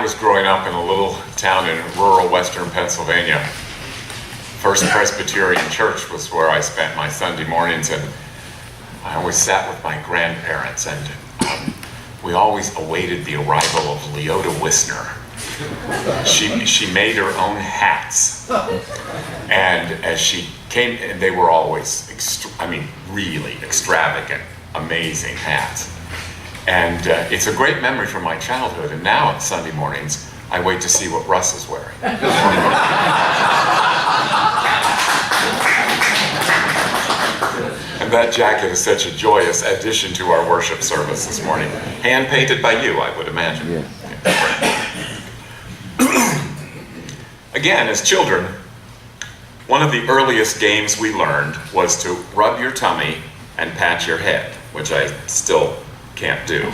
was growing up in a little town in rural western Pennsylvania, First Presbyterian Church was where I spent my Sunday mornings, and I always sat with my grandparents, and we always awaited the arrival of Leota Wisner. She made her own hats, and as she came, and they were always, really extravagant, amazing hats. And it's a great memory from my childhood, and now on Sunday mornings, I wait to see what Russ is wearing. And that jacket is such a joyous addition to our worship service this morning. Hand-painted by you, I would imagine. Yeah. Again, as children, one of the earliest games we learned was to rub your tummy and pat your head, which I still can't do.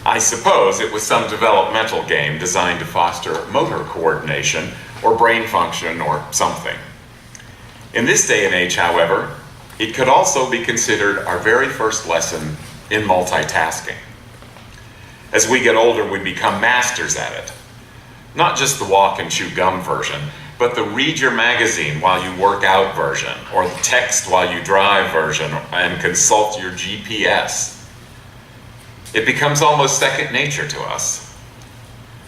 I suppose it was some developmental game designed to foster motor coordination or brain function or something. In this day and age, however, it could also be considered our very first lesson in multitasking. As we get older, we become masters at it. Not just the walk and chew gum version, but the read your magazine while you work out version, or the text while you drive version, and consult your GPS. It becomes almost second nature to us.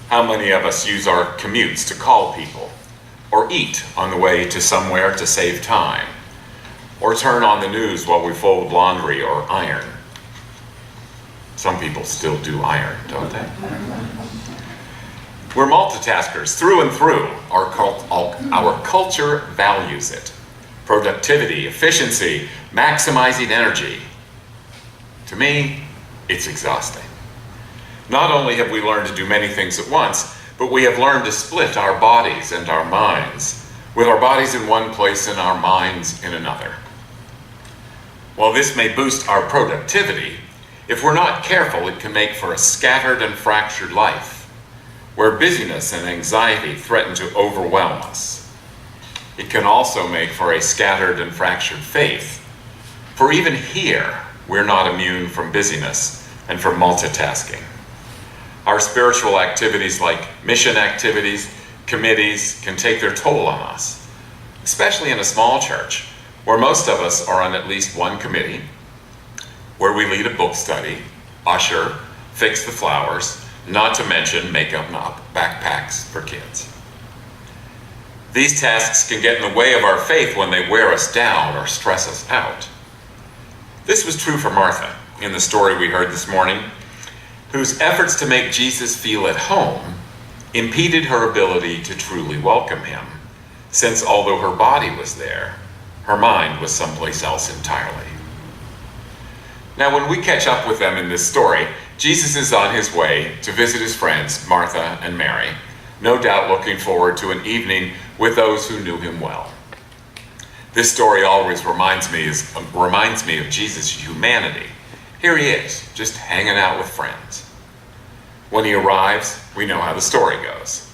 How many of us use our commutes to call people, or eat on the way to somewhere to save time, or turn on the news while we fold laundry or iron? Some people still do iron, don't they? We're multitaskers through and through. Our culture values it. Productivity, efficiency, maximizing energy. To me, it's exhausting. Not only have we learned to do many things at once, but we have learned to split our bodies and our minds, with our bodies in one place and our minds in another. While this may boost our productivity, if we're not careful, it can make for a scattered and fractured life, where busyness and anxiety threaten to overwhelm us. It can also make for a scattered and fractured faith, for even here, we're not immune from busyness and from multitasking. Our spiritual activities like mission activities, committees, can take their toll on us, especially in a small church, where most of us are on at least one committee, where we lead a book study, usher, fix the flowers, not to mention make up backpacks for kids. These tasks can get in the way of our faith when they wear us down or stress us out. This was true for Martha in the story we heard this morning, whose efforts to make Jesus feel at home impeded her ability to truly welcome him, since although her body was there, her mind was someplace else entirely. Now, when we catch up with them in this story, Jesus is on his way to visit his friends, Martha and Mary, no doubt looking forward to an evening with those who knew him well. This story always reminds me of Jesus' humanity. Here he is, just hanging out with friends. When he arrives, we know how the story goes.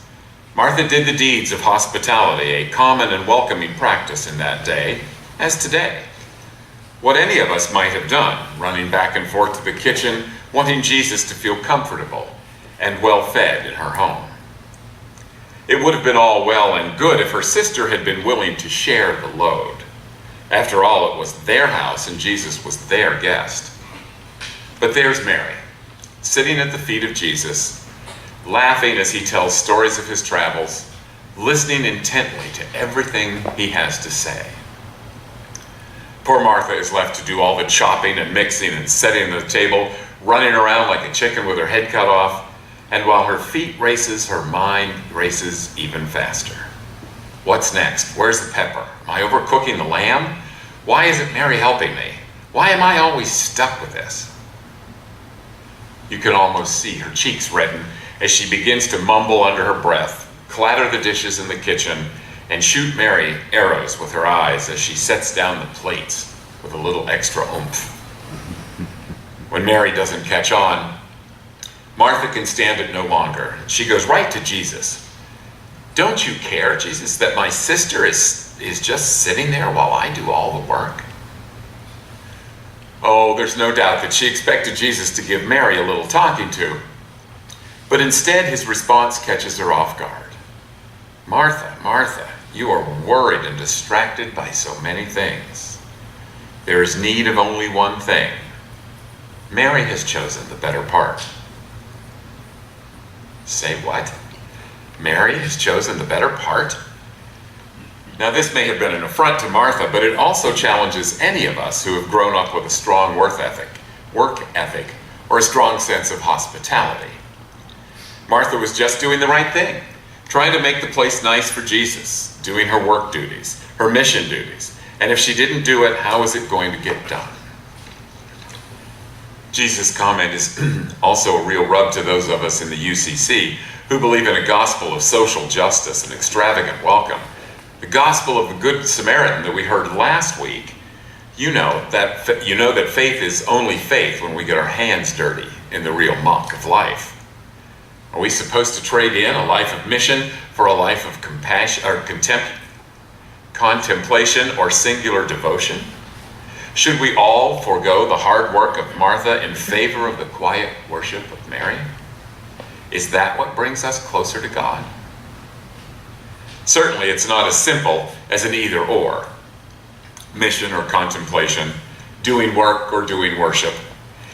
Martha did the deeds of hospitality, a common and welcoming practice in that day, as today. What any of us might have done, running back and forth to the kitchen, wanting Jesus to feel comfortable and well-fed in her home. It would have been all well and good if her sister had been willing to share the load. After all, it was their house and Jesus was their guest. But there's Mary, sitting at the feet of Jesus, laughing as he tells stories of his travels, listening intently to everything he has to say. Poor Martha is left to do all the chopping and mixing and setting the table, running around like a chicken with her head cut off, and while her feet races, her mind races even faster. What's next? Where's the pepper? Am I overcooking the lamb? Why isn't Mary helping me? Why am I always stuck with this? You can almost see her cheeks redden as she begins to mumble under her breath, clatter the dishes in the kitchen, and shoot Mary arrows with her eyes as she sets down the plates with a little extra oomph. When Mary doesn't catch on, Martha can stand it no longer. She goes right to Jesus. Don't you care, Jesus, that my sister is just sitting there while I do all the work? Oh, there's no doubt that she expected Jesus to give Mary a little talking to. But But instead, his response catches her off guard. Martha, Martha, you are worried and distracted by so many things. There is need of only one thing. Mary has chosen the better part. Say what? Mary has chosen the better part? Now, this may have been an affront to Martha, but it also challenges any of us who have grown up with a strong work ethic, or a strong sense of hospitality. Martha was just doing the right thing, trying to make the place nice for Jesus, doing her work duties, her mission duties, and if she didn't do it, how was it going to get done? Jesus' comment is also a real rub to those of us in the UCC who believe in a gospel of social justice and extravagant welcome. The gospel of the Good Samaritan that we heard last week. You know that faith is only faith when we get our hands dirty in the real muck of life. Are we supposed to trade in a life of mission for a life of compassion or contemplation or singular devotion? Should we all forego the hard work of Martha in favor of the quiet worship of Mary? Is that what brings us closer to God? Certainly, it's not as simple as an either or. Mission or contemplation, doing work or doing worship.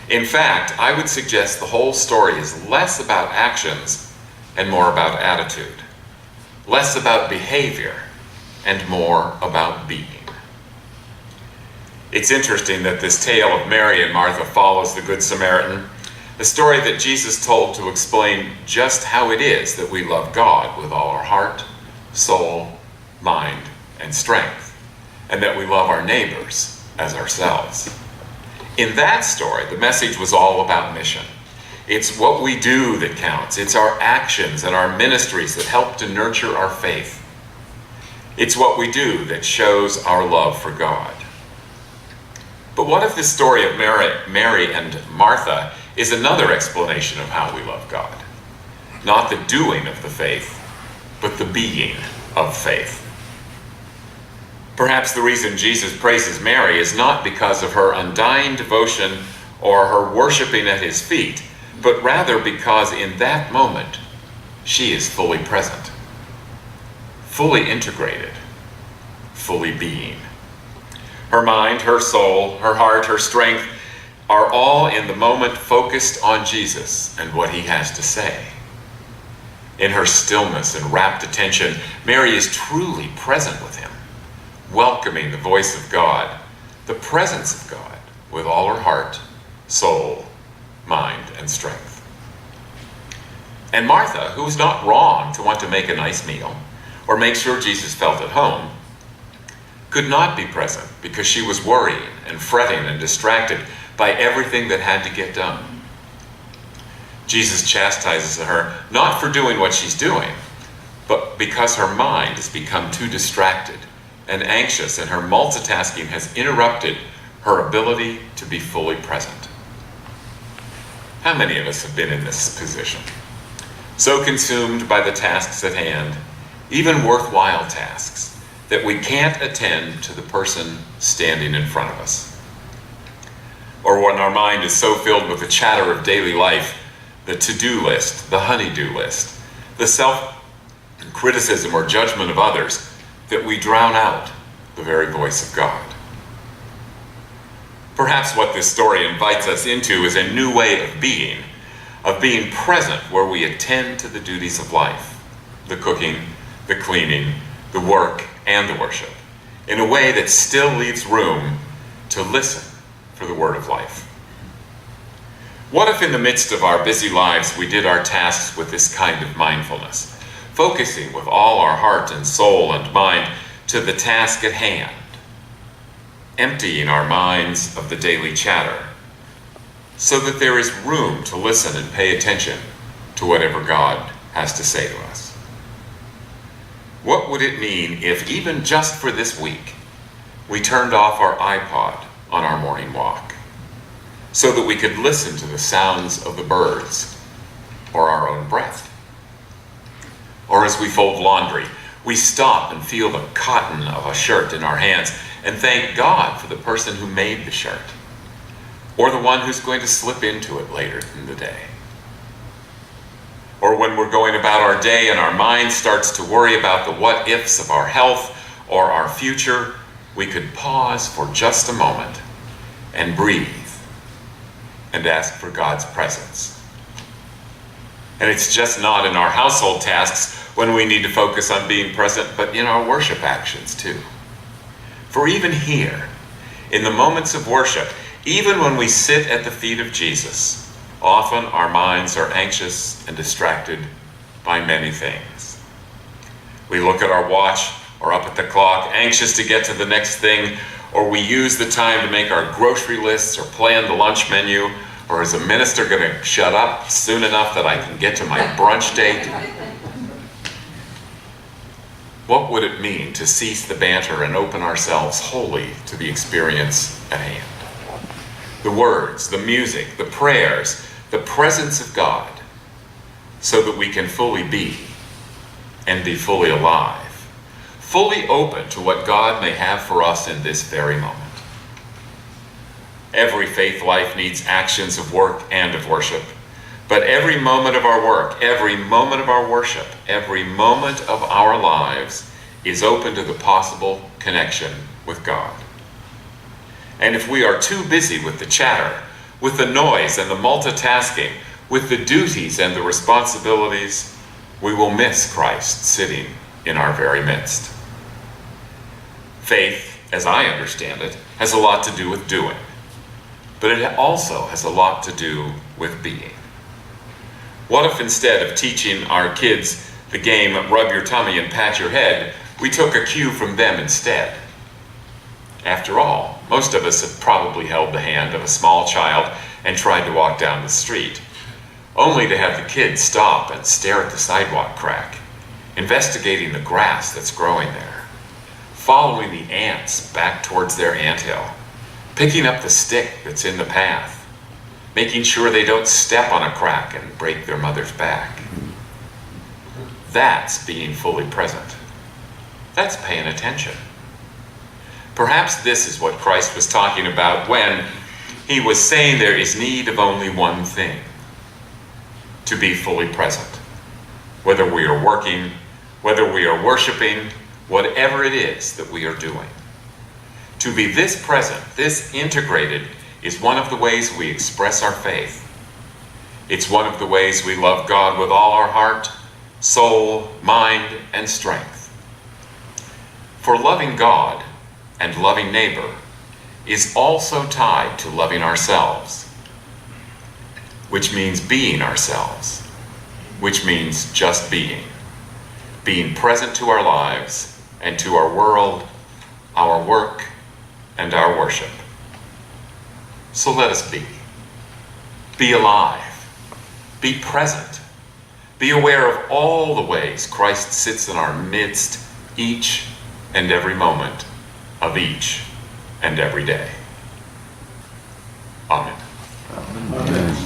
In fact, I would suggest the whole story is less about actions and more about attitude. Less about behavior and more about being. It's interesting that this tale of Mary and Martha follows the Good Samaritan, the story that Jesus told to explain just how it is that we love God with all our heart, soul, mind, and strength, and that we love our neighbors as ourselves. In that story, the message was all about mission. It's what we do that counts. It's our actions and our ministries that help to nurture our faith. It's what we do that shows our love for God. But what if this story of Mary and Martha is another explanation of how we love God? Not the doing of the faith, but the being of faith. Perhaps the reason Jesus praises Mary is not because of her undying devotion or her worshiping at his feet, but rather because in that moment she is fully present, fully integrated, fully being. Her mind, her soul, her heart, her strength are all in the moment focused on Jesus and what he has to say. In her stillness and rapt attention, Mary is truly present with him, welcoming the voice of God, the presence of God, with all her heart, soul, mind, and strength. And Martha, who was not wrong to want to make a nice meal or make sure Jesus felt at home, could not be present because she was worrying and fretting and distracted by everything that had to get done. Jesus chastises her not for doing what she's doing, but because her mind has become too distracted and anxious, and her multitasking has interrupted her ability to be fully present. How many of us have been in this position? So consumed by the tasks at hand, even worthwhile tasks, that we can't attend to the person standing in front of us. Or when our mind is so filled with the chatter of daily life, the to-do list, the honey-do list, the self-criticism or judgment of others, that we drown out the very voice of God. Perhaps what this story invites us into is a new way of being present where we attend to the duties of life, the cooking, the cleaning, the work, and the worship, in a way that still leaves room to listen for the word of life. What if in the midst of our busy lives we did our tasks with this kind of mindfulness, focusing with all our heart and soul and mind to the task at hand, emptying our minds of the daily chatter, so that there is room to listen and pay attention to whatever God has to say to us? What would it mean if, even just for this week, we turned off our iPod on our morning walk, so that we could listen to the sounds of the birds or our own breath? Or as we fold laundry, we stop and feel the cotton of a shirt in our hands and thank God for the person who made the shirt, or the one who's going to slip into it later in the day. or when we're going about our day and our mind starts to worry about the what-ifs of our health or our future, we could pause for just a moment and breathe and ask for God's presence. And it's just not in our household tasks when we need to focus on being present, but in our worship actions too. For even here, in the moments of worship, even when we sit at the feet of Jesus, often our minds are anxious and distracted by many things. We look at our watch or up at the clock, anxious to get to the next thing, or we use the time to make our grocery lists or plan the lunch menu, or is a minister going to shut up soon enough that I can get to my brunch date? What would it mean to cease the banter and open ourselves wholly to the experience at hand? The words, the music, the prayers, the presence of God, so that we can fully be and be fully alive, fully open to what God may have for us in this very moment. Every faith life needs actions of work and of worship, but every moment of our work, every moment of our worship, every moment of our lives is open to the possible connection with God. And if we are too busy with the chatter, with the noise and the multitasking, with the duties and the responsibilities, we will miss Christ sitting in our very midst. Faith, as I understand it, has a lot to do with doing, but it also has a lot to do with being. What if instead of teaching our kids the game rub your tummy and pat your head, we took a cue from them instead? After all, most of us have probably held the hand of a small child and tried to walk down the street, only to have the kid stop and stare at the sidewalk crack, investigating the grass that's growing there, following the ants back towards their anthill, picking up the stick that's in the path, making sure they don't step on a crack and break their mother's back. That's being fully present. That's paying attention. Perhaps this is what Christ was talking about when he was saying there is need of only one thing: to be fully present. Whether we are working, whether we are worshiping, whatever it is that we are doing. To be this present, this integrated, is one of the ways we express our faith. It's one of the ways we love God with all our heart, soul, mind, and strength. For loving God and loving neighbor is also tied to loving ourselves, which means being ourselves, which means just being present to our lives and to our world, our work, and our worship. So let us be alive, be present, be aware of all the ways Christ sits in our midst each and every moment of each and every day. Amen. Amen.